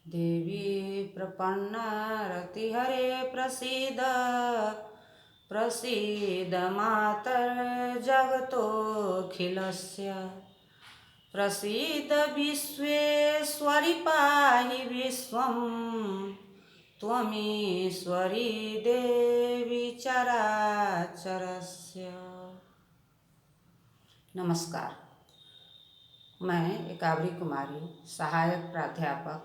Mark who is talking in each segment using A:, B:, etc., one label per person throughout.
A: देवी प्रपन्ना रतिहरे प्रसीद प्रसीद मातर्जगतोऽखिलस्य प्रसीद विश्वेश्वरि पाहि विश्वं त्वमीश्वरी देवी चराचरस्य। नमस्कार, मैं एकावरी कुमारी, सहायक प्राध्यापक,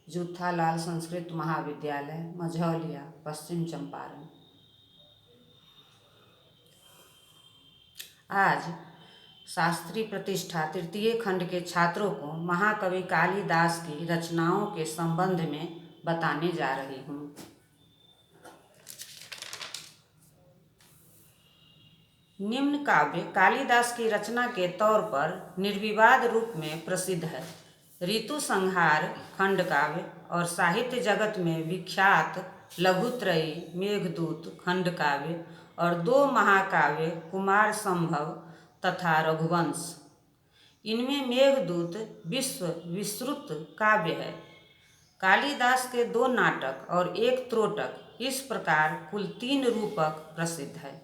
A: जूथालाल संस्कृत महाविद्यालय, मझौलिया, पश्चिम चंपारण। आज शास्त्री प्रतिष्ठा तृतीय खंड के छात्रों को महाकवि कालिदास की रचनाओं के संबंध में बताने जा रही हूँ। निम्न काव्य कालिदास की रचना के तौर पर निर्विवाद रूप में प्रसिद्ध है। ऋतु संहार खंड काव्य और साहित्य जगत में विख्यात लघुत्रयी मेघदूत खंड काव्य और दो महाकाव्य कुमार संभव तथा रघुवंश। इनमें मेघदूत विश्व विश्रुत काव्य है। कालिदास के दो नाटक और एक त्रोटक इस प्रकार कुल 3 रूपक प्रसिद्ध है।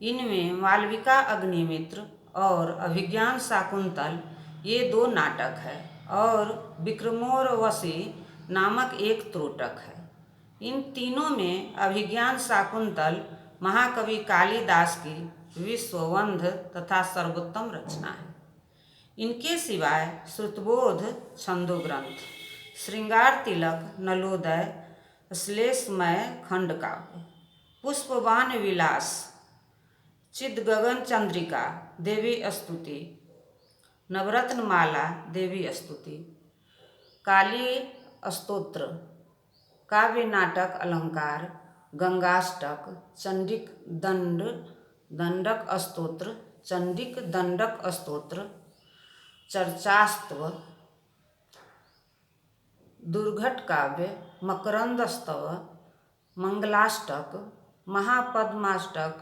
A: इनमें मालविका अग्निमित्र और अभिज्ञान शाकुंतल ये 2 नाटक है और विक्रमोर्वशी नामक एक त्रोटक है। इन तीनों में अभिज्ञान शाकुंतल महाकवि कालिदास की विश्ववंद्य तथा सर्वोत्तम रचना है। इनके सिवाय श्रुतबोध छंदो ग्रंथ, श्रृंगार तिलक नलोदय श्लेषमय खंड काव्य, पुष्पवान विलास, चिद्गगन चंद्रिका देवी स्तुति, नवरत्नमाला देवी स्तुति, काली स्तोत्र, काव्य नाटक अलंकार, गंगाष्टक, चंडिक दंडक स्तोत्र, चंडिक दंडक स्तोत्र, चर्चास्तव, दुर्घट काव्य, मकरंद स्तव, मंगलाष्टक, महापद्माष्टक,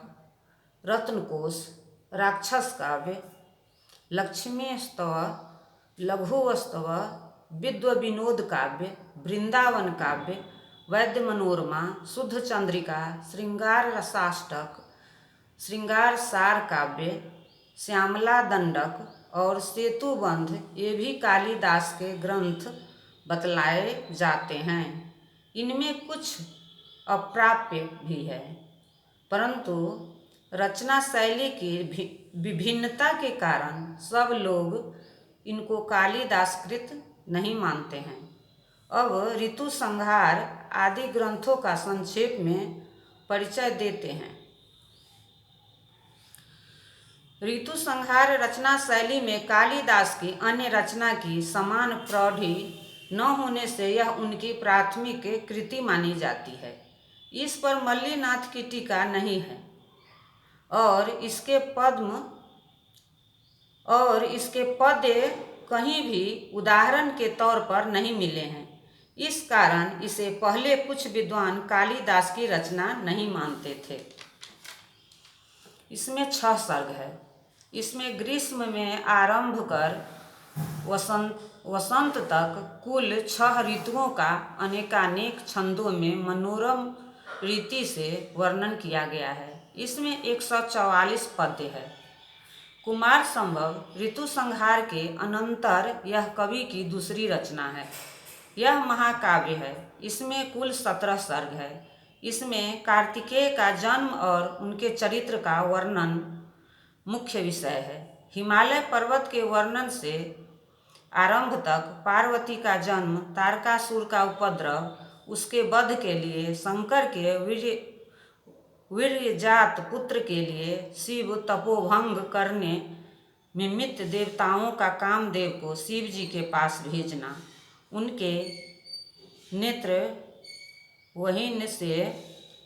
A: रत्नकोश, राक्षस काव्य, लक्ष्मी स्तव, लघुस्तव, विद्व विनोद काव्य, वृंदावन काव्य, वैद्य मनोरमा, शुद्ध चंद्रिका, श्रृंगार रसाष्टक, श्रृंगार सार काव्य, श्यामला दंडक और सेतुबंध ये भी कालिदास के ग्रंथ बतलाए जाते हैं। इनमें कुछ अप्राप्य भी है, परंतु रचना शैली की विभिन्नता के कारण सब लोग इनको कालिदासकृत नहीं मानते हैं। अब ऋतु संहार आदि ग्रंथों का संक्षेप में परिचय देते हैं। ऋतु संहार रचना शैली में कालिदास की अन्य रचना की समान प्रौढ़ि न होने से यह उनकी प्राथमिक कृति मानी जाती है। इस पर मल्लीनाथ की टीका नहीं है और इसके पद्य कहीं भी उदाहरण के तौर पर नहीं मिले हैं। इस कारण इसे पहले कुछ विद्वान कालिदास की रचना नहीं मानते थे। इसमें 6 सर्ग है। इसमें ग्रीष्म में आरंभ कर वसंत तक कुल 6 ऋतुओं का अनेकानेक छंदों में मनोरम रीति से वर्णन किया गया है। इसमें 144 पद्य है। कुमार संभव ऋतु संहार के अनंतर यह कवि की दूसरी रचना है। यह महाकाव्य है। इसमें कुल 17 सर्ग है। इसमें कार्तिकेय का जन्म और उनके चरित्र का वर्णन मुख्य विषय है। हिमालय पर्वत के वर्णन से आरंभ तक पार्वती का जन्म, तारकासुर का उपद्रव, उसके वध के लिए शंकर के वीर्यजात पुत्र के लिए शिव तपोभंग करने निमित्त देवताओं का कामदेव को शिव जी के पास भेजना, उनके नेत्र वहीन से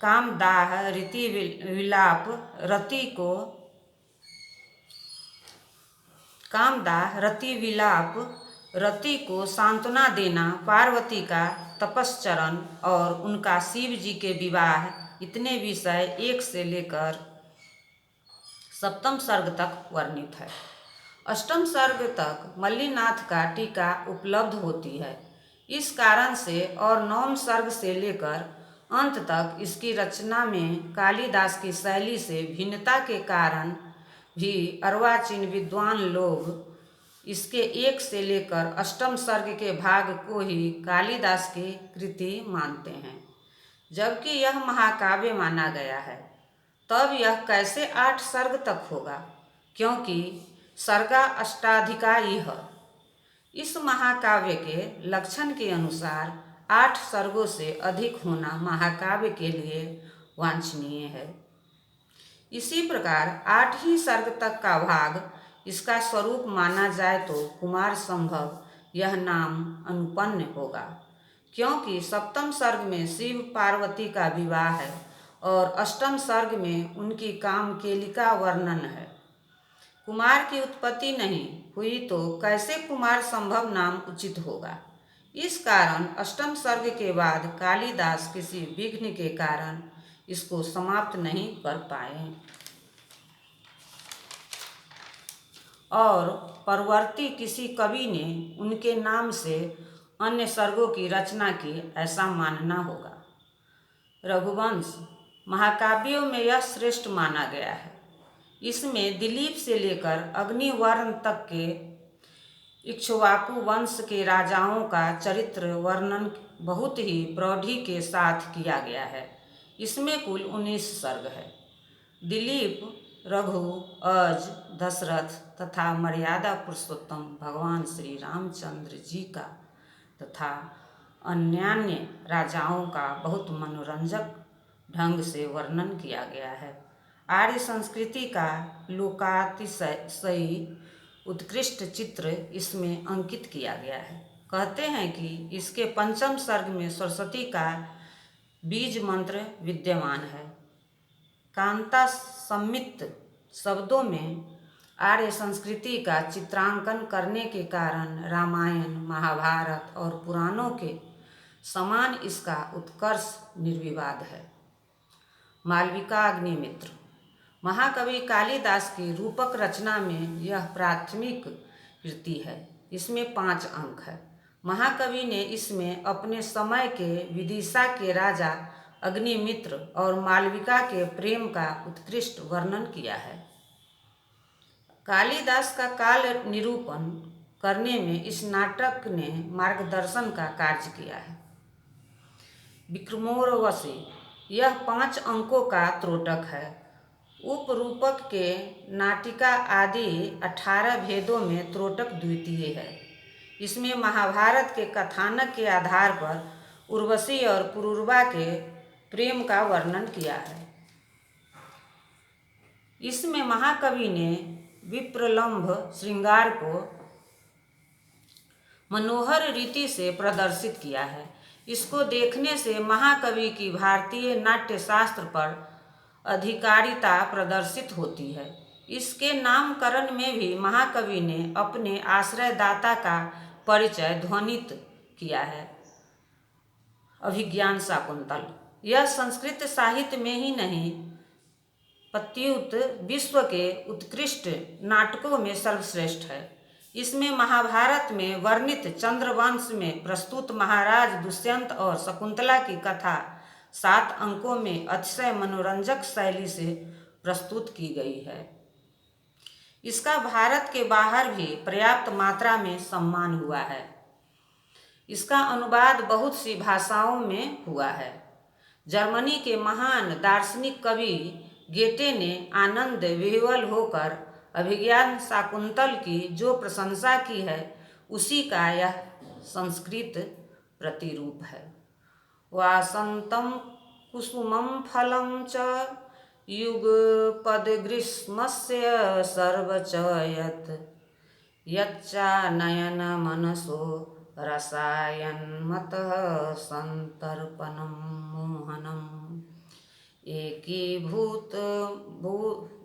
A: कामदाह रति विलाप रति को सांत्वना देना, पार्वती का तपश्चरण और उनका शिव जी के विवाह, इतने विषय 1 से लेकर 7वें सर्ग तक वर्णित है। 8वें सर्ग तक मल्लीनाथ का टीका उपलब्ध होती है। इस कारण से और नवम सर्ग से लेकर अंत तक इसकी रचना में कालिदास की शैली से भिन्नता के कारण भी अर्वाचीन विद्वान लोग इसके 1 से लेकर अष्टम सर्ग के भाग को ही कालिदास की कृति मानते हैं। जबकि यह महाकाव्य माना गया है, तब यह कैसे 8 सर्ग तक होगा, क्योंकि सर्गा अष्टाधिकारी है। इस महाकाव्य के लक्षण के अनुसार 8 सर्गों से अधिक होना महाकाव्य के लिए वांछनीय है। इसी प्रकार 8 ही सर्ग तक का भाग इसका स्वरूप माना जाए तो कुमार संभव यह नाम अनुपन्न होगा, क्योंकि सप्तम सर्ग में शिव पार्वती का विवाह है और अष्टम सर्ग में उनकी कामकेलिका वर्णन है। कुमार की उत्पत्ति नहीं हुई तो कैसे कुमार संभव नाम उचित होगा। इस कारण अष्टम सर्ग के बाद कालिदास किसी विघ्न के कारण इसको समाप्त नहीं कर पाए और परवर्ती किसी कवि ने उनके नाम से अन्य सर्गों की रचना की, ऐसा मानना होगा। रघुवंश महाकाव्यों में यह श्रेष्ठ माना गया है। इसमें दिलीप से लेकर अग्निवर्ण तक के इक्ष्वाकु वंश के राजाओं का चरित्र वर्णन बहुत ही प्रौढ़ि के साथ किया गया है। इसमें कुल 19 सर्ग है। दिलीप, रघु, अज, दशरथ तथा मर्यादा पुरुषोत्तम भगवान श्री रामचंद्र जी का तथा अन्यान्य राजाओं का बहुत मनोरंजक ढंग से वर्णन किया गया है। आर्य संस्कृति का लोकातिशयी उत्कृष्ट चित्र इसमें अंकित किया गया है। कहते हैं कि इसके 5म सर्ग में सरस्वती का बीज मंत्र विद्यमान है। कांता सम्मित शब्दों में आर्य संस्कृति का चित्रांकन करने के कारण रामायण, महाभारत और पुराणों के समान इसका उत्कर्ष निर्विवाद है। मालविका अग्निमित्र महाकवि कालिदास की रूपक रचना में यह प्राथमिक कृति है। इसमें 5 अंक है। महाकवि ने इसमें अपने समय के विदिशा के राजा अग्निमित्र और मालविका के प्रेम का उत्कृष्ट वर्णन किया है। कालिदास का काल निरूपण करने में इस नाटक ने मार्गदर्शन का कार्य किया है। विक्रमोर्वशी यह 5 अंकों का त्रोटक है। उपरूपक के नाटिका आदि 18 भेदों में त्रोटक द्वितीय है। इसमें महाभारत के कथानक के आधार पर उर्वशी और पुरूरवा के प्रेम का वर्णन किया है। इसमें महाकवि ने विप्रलंभ श्रृंगार को मनोहर रीति से प्रदर्शित किया है। इसको देखने से महाकवि की भारतीय नाट्य शास्त्र पर अधिकारिता प्रदर्शित होती है। इसके नामकरण में भी महाकवि ने अपने आश्रयदाता का परिचय ध्वनित किया है। अभिज्ञान शाकुंतल यह संस्कृत साहित्य में ही नहीं प्रत्युत विश्व के उत्कृष्ट नाटकों में सर्वश्रेष्ठ है। इसमें महाभारत में वर्णित चंद्रवंश में प्रस्तुत महाराज दुष्यंत और शकुंतला की कथा 7 अंकों में अतिशय मनोरंजक शैली से प्रस्तुत की गई है। इसका भारत के बाहर भी पर्याप्त मात्रा में सम्मान हुआ है। इसका अनुवाद बहुत सी भाषाओं में हुआ है। जर्मनी के महान दार्शनिक कवि गेटे ने आनंद विह्वल होकर अभिज्ञान शाकुंतल की जो प्रशंसा की है, उसी का यह संस्कृत प्रतिरूप है। वासंतं कुसुमं फलं च युगपद ग्रीष्मस्य सर्व च यच्चानयन मनसो रसायन्मतः संतर्पणं मोहनम्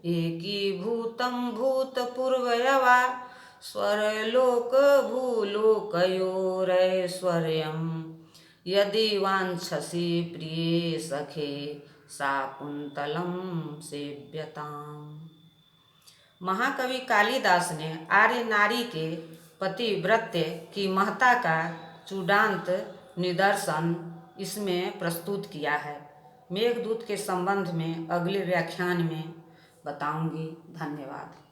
A: एकीभूतं भूतपूर्वयवा स्वर्लोक भूलोकयोरैश्वर्यं यदि वाञ्छसि प्रिये सखे शाकुंतलं सेव्यताम्। महाकवि कालिदास ने आर्य नारी के पतिव्रत्य की महत्ता का चूड़ांत निदर्शन इसमें प्रस्तुत किया है। मेघदूत के संबंध में अगले व्याख्यान में बताऊंगी। धन्यवाद।